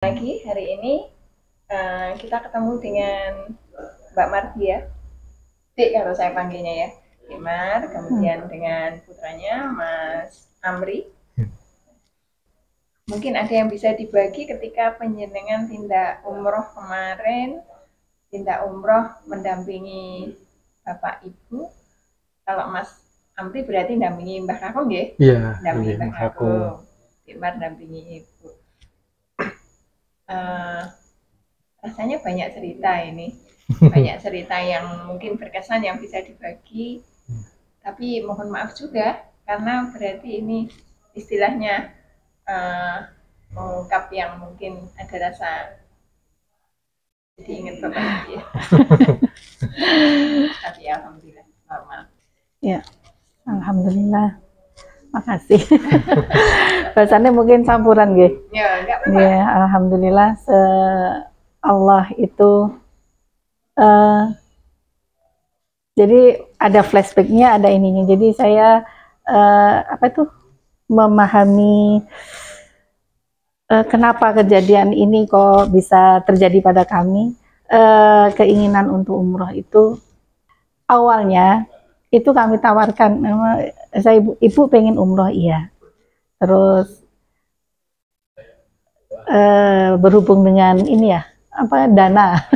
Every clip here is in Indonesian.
Lagi hari ini kita ketemu dengan Mbak Mardi ya, Dik kalau saya panggilnya ya, Dimar, kemudian dengan putranya Mas Amri. Mungkin ada yang bisa dibagi ketika penjenengan tindak umroh kemarin, tindak umroh mendampingi Bapak Ibu. Kalau Mas Amri berarti mendampingi Mbah Kakung ya? Iya, Mendampingi Mbah Kakung. Kakung, Dimar mendampingi Ibu. Rasanya banyak cerita ini, banyak cerita yang mungkin berkesan yang bisa dibagi, tapi mohon maaf juga karena berarti ini istilahnya mengungkap yang mungkin ada rasa jadi ingat bapak lagi ya. Tapi alhamdulillah normal. Ya, alhamdulillah. Makasih. Bahasannya mungkin campuran gitu. Ya, enggak apa-apa. Ya, alhamdulillah Allah itu jadi ada flashbacknya, ada ininya. Jadi saya memahami kenapa kejadian ini kok bisa terjadi pada kami. Keinginan untuk umroh itu awalnya itu kami tawarkan, saya ibu pengen umroh, iya. Terus berhubung dengan ini ya, dana.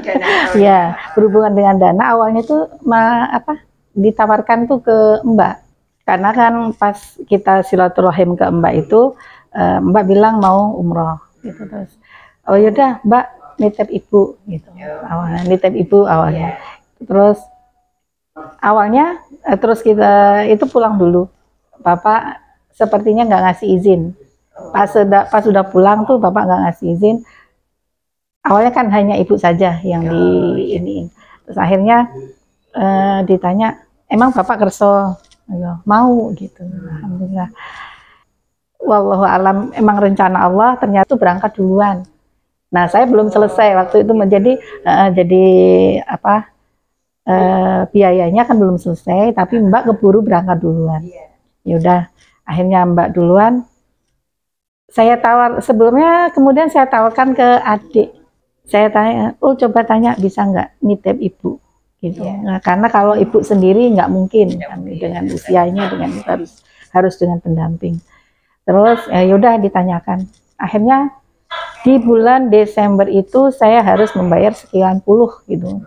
Ya, berhubungan dengan dana awalnya tuh ditawarkan tuh ke Mbak. Karena kan pas kita silaturahim ke Mbak itu, Mbak bilang mau umroh gitu. Terus oh yaudah Mbak nitip ibu gitu. Awalnya nitip ibu awalnya. Terus awalnya terus kita itu pulang dulu. Bapak sepertinya nggak ngasih izin. Pas sudah pulang tuh Bapak nggak ngasih izin. Awalnya kan hanya ibu saja yang di ini. Terus akhirnya ditanya, emang Bapak kerso? Mau gitu. Alhamdulillah. Wallahu alam, emang rencana Allah ternyata berangkat duluan. Nah, saya belum selesai waktu itu menjadi biayanya kan belum selesai, tapi Mbak keburu berangkat duluan. Yaudah, akhirnya Mbak duluan. Saya sebelumnya kemudian saya tawarkan ke adik. Saya tanya, coba tanya bisa nggak nitip ibu gitu. Nah, karena kalau ibu sendiri nggak mungkin kan, dengan usianya, dengan harus dengan pendamping. Terus yaudah ditanyakan. Akhirnya di bulan Desember itu saya harus membayar sekian puluh gitu.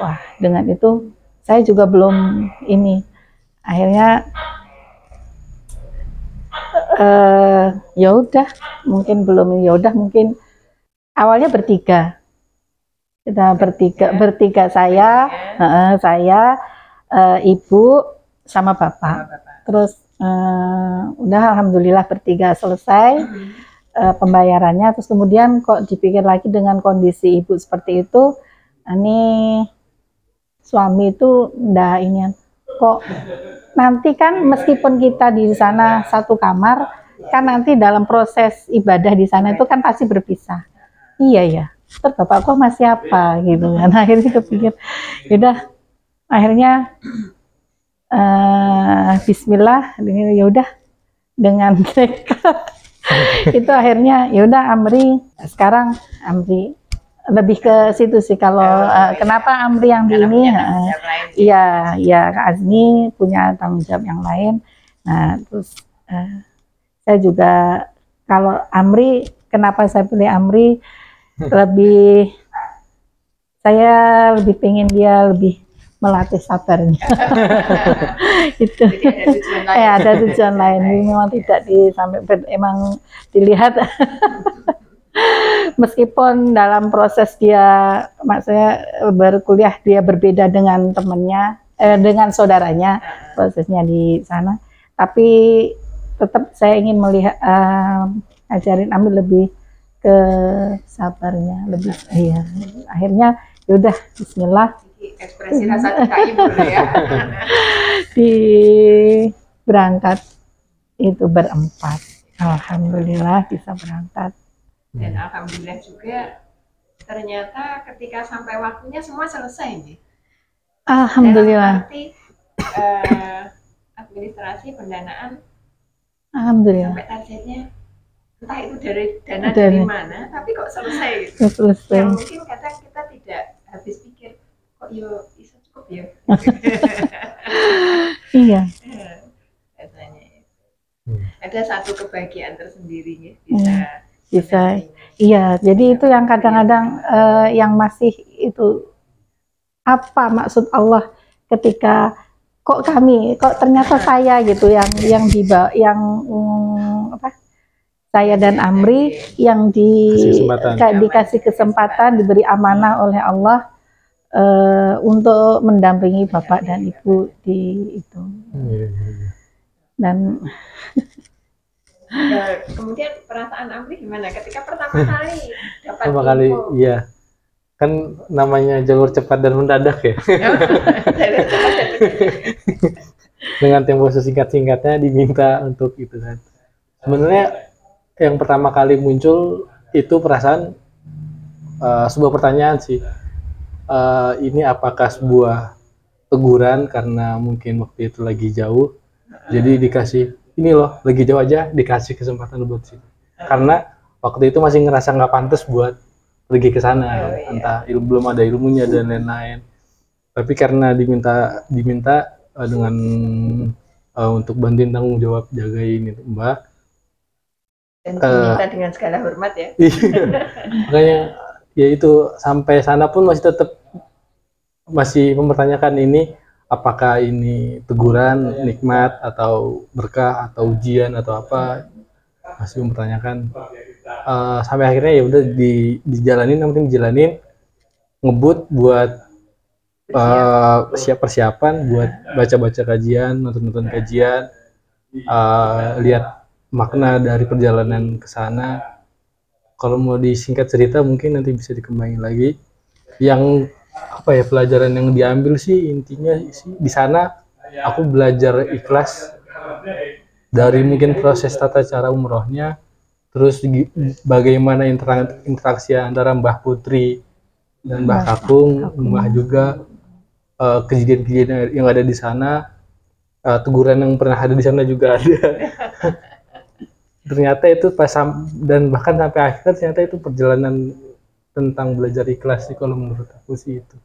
Wah, dengan itu saya juga belum ini. Akhirnya ya udah, mungkin belum, ya udah mungkin awalnya bertiga. Kita bertiga saya, ibu sama bapak. Terus udah alhamdulillah bertiga selesai pembayarannya. Terus kemudian kok dipikir lagi dengan kondisi ibu seperti itu, ini suami itu ini kok nanti kan meskipun kita di sana satu kamar, kan nanti dalam proses ibadah di sana itu kan pasti berpisah. Iya ya, terus bapak kok masih apa gitu kan. Akhirnya kepikir, yaudah akhirnya Bismillah, yaudah dengan itu akhirnya yaudah sekarang Amri lebih ke situ sih. Kalau kenapa Amri yang di ini, iya Kak Azmi punya tanggung jawab yang lain. Nah terus saya juga kalau Amri, kenapa saya pilih Amri, saya lebih pengen dia lebih melatih sabarnya. Itu ada tujuan lain. Memang tidak emang dilihat. Meskipun dalam proses dia, maksudnya berkuliah dia berbeda dengan temennya, dengan saudaranya prosesnya di sana, tapi tetap saya ingin melihat ajarin Amri lebih ke sabarnya, lebih iya. Akhirnya yaudah Bismillah. Ekspresi rasa cinta ibu ya. Di berangkat itu berempat, alhamdulillah bisa berangkat. Dan alhamdulillah juga ternyata ketika sampai waktunya semua selesai nih. Alhamdulillah. Nanti administrasi pendanaan alhamdulillah sampai targetnya entah itu dari dana dari mana, tapi kok selesai gitu. Selesai. Yang mungkin kadang kita tidak habis pikir, kok yo bisa cukup ya. Iya. Katanya ada satu kebahagiaan tersendiri ya, bisa. Iya, jadi itu yang kadang-kadang yang masih itu apa maksud Allah ketika kok ternyata saya gitu yang apa, saya dan Amri yang dikasih kesempatan, diberi amanah oleh Allah untuk mendampingi Bapak dan Ibu di itu. Dan kemudian perasaan Amri gimana ketika pertama kali dapat info? Iya, kan namanya jalur cepat dan mendadak ya. Dengan tempo sesingkat-singkatnya diminta untuk itu kan. Sebenarnya yang pertama kali muncul itu perasaan sebuah pertanyaan sih. Ini apakah sebuah teguran karena mungkin waktu itu lagi jauh, jadi dikasih ini loh lagi jauh aja dikasih kesempatan buat sini. Karena waktu itu masih ngerasa nggak pantas buat pergi ke sana, entah belum ada ilmunya dan lain-lain. Tapi karena diminta dengan untuk bantuin tanggung jawab jagain itu Mbak. Dan diminta dengan segala hormat ya. Makanya ya itu sampai sana pun masih mempertanyakan ini apakah ini teguran, nikmat atau berkah atau ujian atau apa, masih mempertanyakan. Sampai akhirnya ya udah dijalanin, yang penting dijalanin, ngebut buat persiapan buat baca-baca kajian, nonton kajian, lihat makna dari perjalanan ke sana. Kalau mau disingkat cerita mungkin nanti bisa dikembangin lagi. Yang apa ya, pelajaran yang diambil sih intinya sih di sana aku belajar ikhlas dari mungkin proses tata cara umrohnya, terus bagaimana interaksi antara Mbah Putri dan Mbah Kakung, Mbah juga, kejadian-kejadian yang ada di sana, teguran yang pernah ada di sana juga ada. Ternyata itu dan bahkan sampai akhir ternyata itu perjalanan tentang belajar ikhlas sih kalau menurut aku sih itu.